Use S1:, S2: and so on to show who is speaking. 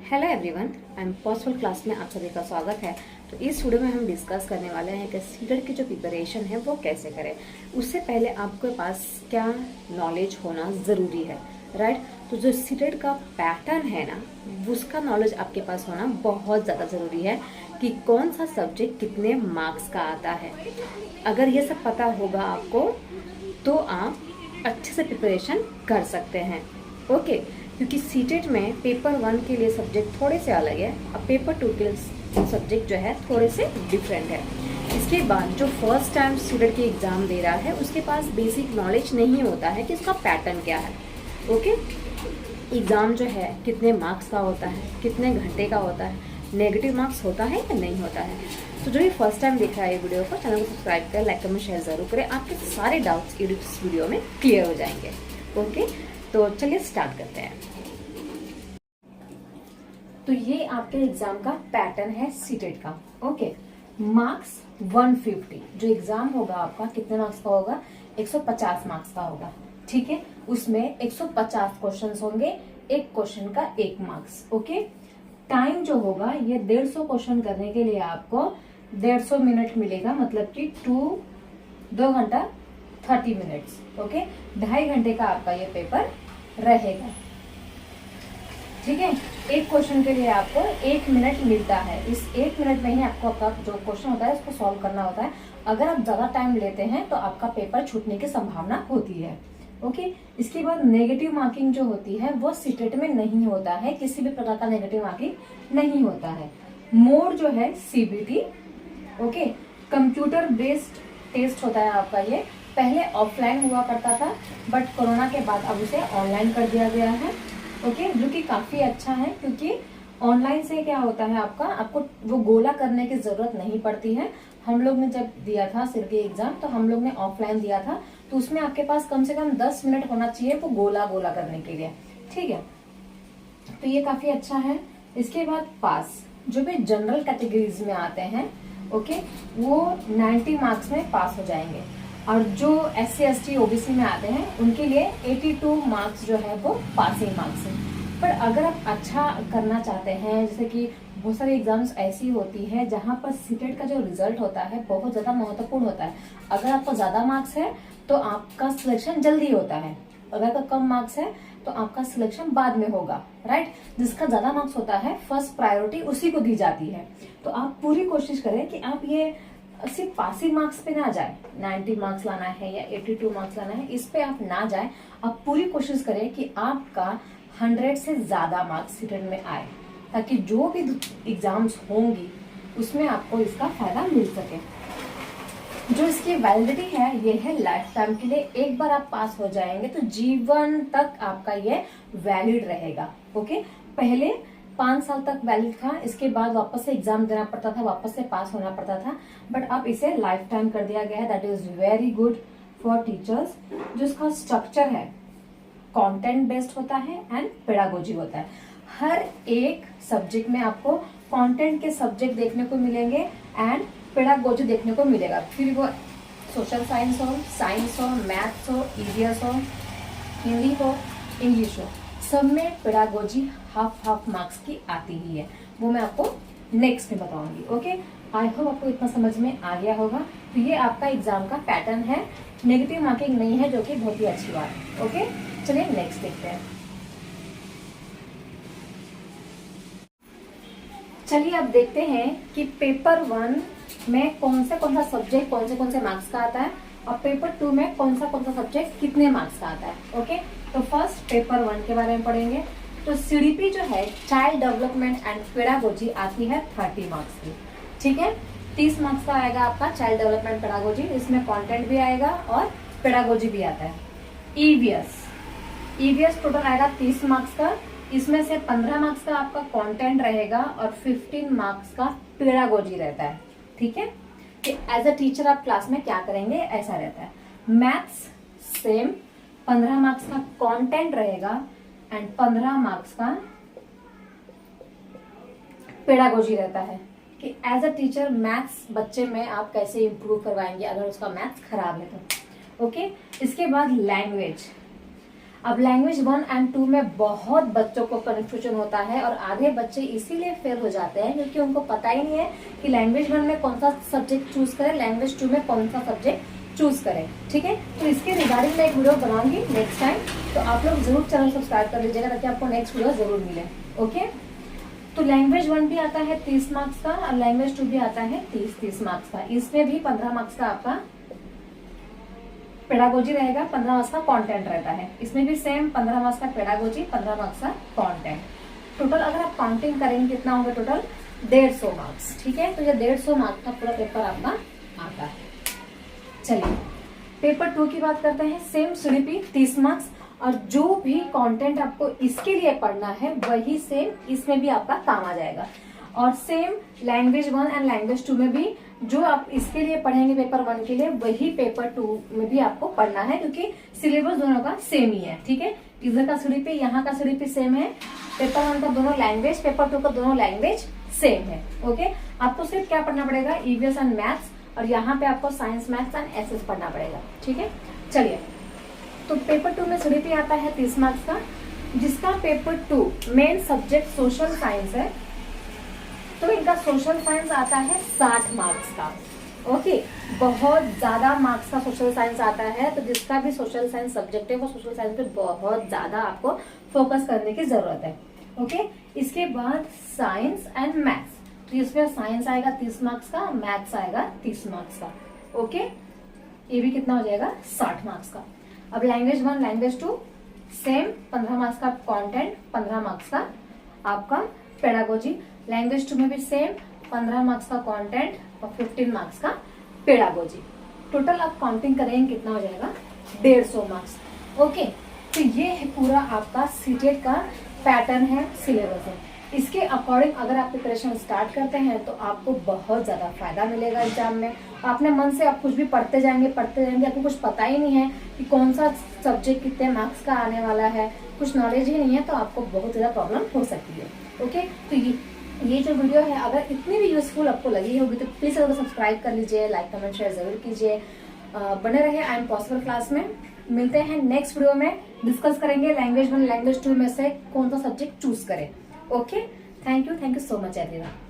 S1: Hello everyone, I am possible class में आप सभी का स्वागत है। तो इस वीडियो में हम डिस्कस करने वाले हैं कि सीटेट की जो प्रिपरेशन है वो कैसे करें। उससे पहले आपके पास क्या नॉलेज होना ज़रूरी है, राइट। तो जो सीटेट का पैटर्न है ना, उसका नॉलेज आपके पास होना बहुत ज़्यादा ज़रूरी है कि कौन सा सब्जेक्ट कितने मार्क्स का आता है। अगर ये सब पता होगा आपको तो आप अच्छे से प्रिपरेशन कर सकते हैं। ओके, क्योंकि सीटेट में पेपर 1 के लिए सब्जेक्ट थोड़े से अलग है और पेपर 2 के लिए सब्जेक्ट जो है थोड़े से डिफरेंट है। इसके बाद जो फर्स्ट टाइम स्टूडेंट की एग्ज़ाम दे रहा है उसके पास बेसिक नॉलेज नहीं होता है कि इसका पैटर्न क्या है। ओके, एग्ज़ाम जो है कितने मार्क्स का होता है, कितने घंटे का होता है, नेगेटिव मार्क्स होता है या नहीं होता है। तो जो ये फर्स्ट टाइम देख रहा है ये वीडियो को, चैनल को सब्सक्राइब करें, लाइक कमेंट शेयर जरूर करें। आपके सारे डाउट्स इस वीडियो में क्लियर हो जाएंगे। ओके, तो चलिए स्टार्ट करते हैं। तो ये आपके एग्जाम का पैटर्न है सीटेट का। ओके, मार्क्स 150, जो एग्जाम होगा आपका कितने मार्क्स का होगा, 150 मार्क्स का होगा। ठीक है, उसमें 150 क्वेश्चंस होंगे, एक क्वेश्चन का 1 मार्क्स। ओके, टाइम जो होगा ये 150 क्वेश्चन करने के लिए आपको 150 मिनट मिलेगा, मतलब कि 2 घंटा 30 मिनट्स। ओके, 2.5 घंटे का आपका ये पेपर रहेगा। ठीक है, एक क्वेश्चन के लिए आपको 1 मिनट मिलता है। इस 1 मिनट में ही आपको आपका जो क्वेश्चन होता है उसको सॉल्व करना होता है। अगर आप ज्यादा टाइम लेते हैं तो आपका पेपर छूटने की संभावना होती है। ओके, इसके बाद नेगेटिव मार्किंग जो होती है वो सीटेट में नहीं होता है, किसी भी प्रकार का नेगेटिव मार्किंग नहीं होता है। मोड जो है CBT. Okay, computer based test होता है आपका। ये पहले ऑफलाइन हुआ करता था, बट कोरोना के बाद अब उसे ऑनलाइन कर दिया गया है। ओके, जो कि काफी अच्छा है, क्योंकि ऑनलाइन से क्या होता है आपको वो गोला करने की जरूरत नहीं पड़ती है। हम लोग ने जब दिया था सिर्फ एग्जाम, तो हम लोग ने ऑफलाइन दिया था, तो उसमें आपके पास कम से कम 10 मिनट होना चाहिए वो गोला गोला करने के लिए। ठीक है, तो ये काफी अच्छा है। इसके बाद पास, जो भी जनरल कैटेगरीज में आते हैं, ओके, वो 90 मार्क्स में पास हो जाएंगे। और जो SC ST OBC में आते हैं उनके लिए 82 मार्क्स जो है वो पासिंग मार्क्स है। पर अगर आप अच्छा करना चाहते हैं, जैसे कि बहुत सारी एग्जाम्स ऐसी होती है जहां पर सीटेट का जो रिजल्ट होता है बहुत ज्यादा महत्वपूर्ण होता है। अगर आपको ज्यादा मार्क्स है तो आपका सिलेक्शन जल्दी होता है, अगर आपका कम मार्क्स है तो आपका सिलेक्शन बाद में होगा, राइट। जिसका ज्यादा मार्क्स होता है फर्स्ट प्रायोरिटी उसी को दी जाती है। तो आप पूरी कोशिश करें कि आप ये सिर्फ पासिंग मार्क्स पे ना जाए, 90 मार्क्स लाना है या 82 मार्क्स लाना है, इस पे आप ना जाए। आप पूरी कोशिश करें कि आपका 100 से ज्यादा मार्क्स सीटेट में आए, ताकि जो भी एग्जाम्स होंगी उसमें आपको इसका फायदा मिल सके। जो इसकी वैलिडिटी है ये है लाइफ टाइम के लिए। एक बार आप पास हो जाएंगे तो जीवन तक आपका ये वैलिड रहेगा। ओके, पहले 5 साल तक वैलिड था, इसके बाद वापस से एग्जाम देना पड़ता था, वापस से पास होना पड़ता था, बट अब इसे लाइफ टाइम कर दिया गया है। That is very good for teachers. जो इसका स्ट्रक्चर है कंटेंट बेस्ड होता है एंड पेडागोजी होता है। हर एक सब्जेक्ट में आपको कंटेंट के सब्जेक्ट देखने को मिलेंगे एंड पेडागोजी देखने को मिलेगा। फिर वो सोशल साइंस हो, मैथ्स हो, ईवीएस हो, हिंदी हो, इंग्लिश हो, सब में पेडागोजी हाफ मार्क्स की आती ही है। वो मैं आपको नेक्स्ट में बताऊंगी। ओके, आई होप आपको इतना समझ में आ गया होगा। तो ये आपका एग्जाम का पैटर्न है, नेगेटिव मार्किंग नहीं है, जो कि बहुत ही अच्छी बात है। ओके, चलिए नेक्स्ट देखते हैं। चलिए अब देखते हैं कि पेपर 1 में कौन सा सब्जेक्ट कौन से मार्क्स का आता है और पेपर 2 में कौन सा सब्जेक्ट कितने मार्क्स का आता है। ओके, तो फर्स्ट पेपर 1 के बारे में पढ़ेंगे। तो CDP जो है चाइल्ड डेवलपमेंट एंड पेडागोजी आती है 30 मार्क्स की। ठीक है, 30 मार्क्स का आएगा आपका चाइल्ड डेवलपमेंट पेडागोजी, इसमें कंटेंट भी आएगा और पेडागोजी भी आता है। ईवीएस टोटल आएगा 30 मार्क्स का, इसमें से 15 मार्क्स का आपका कंटेंट रहेगा और 15 मार्क्स का पेडागोजी रहता है। ठीक है, कि एज अ टीचर आप क्लास में क्या करेंगे ऐसा रहता है। मैथ्स सेम, 15 मार्क्स का कंटेंट रहेगा एंड 15 मार्क्स का पेडागोजी रहता है, कि एज अ टीचर मैथ्स बच्चे में आप कैसे इंप्रूव करवाएंगे अगर उसका मैथ्स खराब है तो। ओके, इसके बाद लैंग्वेज, अब लैंग्वेज 1 एंड 2 में बहुत बच्चों को कन्फ्यूजन होता है और आधे बच्चे इसीलिए फेल हो जाते हैं क्योंकि उनको पता ही नहीं है कि लैंग्वेज 1 में कौन सा सब्जेक्ट चूज करें, लैंग्वेज 2 में कौन सा सब्जेक्ट चूज करें। ठीक है, तो इसके रिगार्डिंग मैं एक वीडियो बनाऊंगी नेक्स्ट टाइम, तो आप लोग जरूर चैनल सब्सक्राइब कर लीजिएगा ताकि आपको नेक्स्ट वीडियो जरूर मिले। ओके, तो लैंग्वेज 1 भी आता है 30 मार्क्स का और लैंग्वेज 2 भी आता है 30 मार्क्स का। इसमें भी 15 मार्क्स का आपका पेडागोजी रहेगा, 15 मार्क्स का कंटेंट रहता है। इसमें भी सेम 15 मार्क्स का पेडागोजी, 15 मार्क्स का कंटेंट। टोटल अगर आप काउंटिंग करेंगे कितना होगा, टोटल 150 मार्क्स। ठीक है, तो ये 150 मार्क्स का पूरा पेपर आपका आता है। चलिए पेपर 2 की बात करते हैं। सेम सीडीपी 30 मार्क्स और जो भी कंटेंट आपको इसके लिए पढ़ना है वही सेम इसमें भी आपका काम आ जाएगा। और सेम लैंग्वेज 1 एंड लैंग्वेज 2 में भी जो आप इसके लिए पढ़ेंगे पेपर 1 के लिए वही पेपर 2 में भी आपको पढ़ना है क्योंकि सिलेबस दोनों का सेम ही है। ठीक है, इधर का सीडीपी यहाँ का सीडीपी सेम है, पेपर 1 का दोनों लैंग्वेज, पेपर 2 का दोनों लैंग्वेज सेम है। ओके, आपको सिर्फ क्या पढ़ना पड़ेगा, ईवीएस एंड मैथ्स, और यहाँ पे आपको साइंस मैथ्स एंड एसएस पढ़ना पड़ेगा। ठीक है, चलिए तो पेपर 2 में सीडीपी आता है 30 मार्क्स का, जिसका paper 2 main subject social science है, तो इनका सोशल साइंस आता है 60 मार्क्स का। ओके, बहुत ज्यादा मार्क्स का सोशल साइंस आता है, तो जिसका भी सोशल साइंस सब्जेक्ट है वो सोशल साइंस पे बहुत ज्यादा आपको फोकस करने की जरूरत है। ओके, इसके बाद साइंस एंड मैथ्स, तो इसमें साइंस आएगा 30 मार्क्स का, मैथ्स आएगा 30 मार्क्स का। ओके, ये भी कितना हो जाएगा, 60 मार्क्स का। अब लैंग्वेज 1 लैंग्वेज 2 सेम 15 मार्क्स का कंटेंट, 15 मार्क्स का आपका पेडागोजी। लैंग्वेज 2 में भी सेम 15 मार्क्स का कंटेंट और 15 मार्क्स का पेडागोजी। टोटल आप काउंटिंग करेंगे कितना हो जाएगा, 150 मार्क्स। ओके, तो ये है पूरा आपका सीटेट का पैटर्न है, सिलेबस है। इसके अकॉर्डिंग अगर आप प्रिपरेशन स्टार्ट करते हैं तो आपको बहुत ज्यादा फायदा मिलेगा एग्जाम में। अपने मन से आप कुछ भी पढ़ते जाएंगे, आपको कुछ पता ही नहीं है कि कौन सा सब्जेक्ट कितने मार्क्स का आने वाला है, कुछ नॉलेज ही नहीं है, तो आपको बहुत ज्यादा प्रॉब्लम हो सकती है। ओके, तो ये जो वीडियो है अगर इतनी भी यूजफुल आपको लगी होगी तो प्लीज अगर सब्सक्राइब कर लीजिए, लाइक कमेंट शेयर जरूर कीजिए। बने रहे आई एम पॉसिबल क्लास में। मिलते हैं नेक्स्ट वीडियो में, डिस्कस करेंगे लैंग्वेज 1 लैंग्वेज 2 में से कौन सा सब्जेक्ट चूज करें। Okay, thank you so much everyone.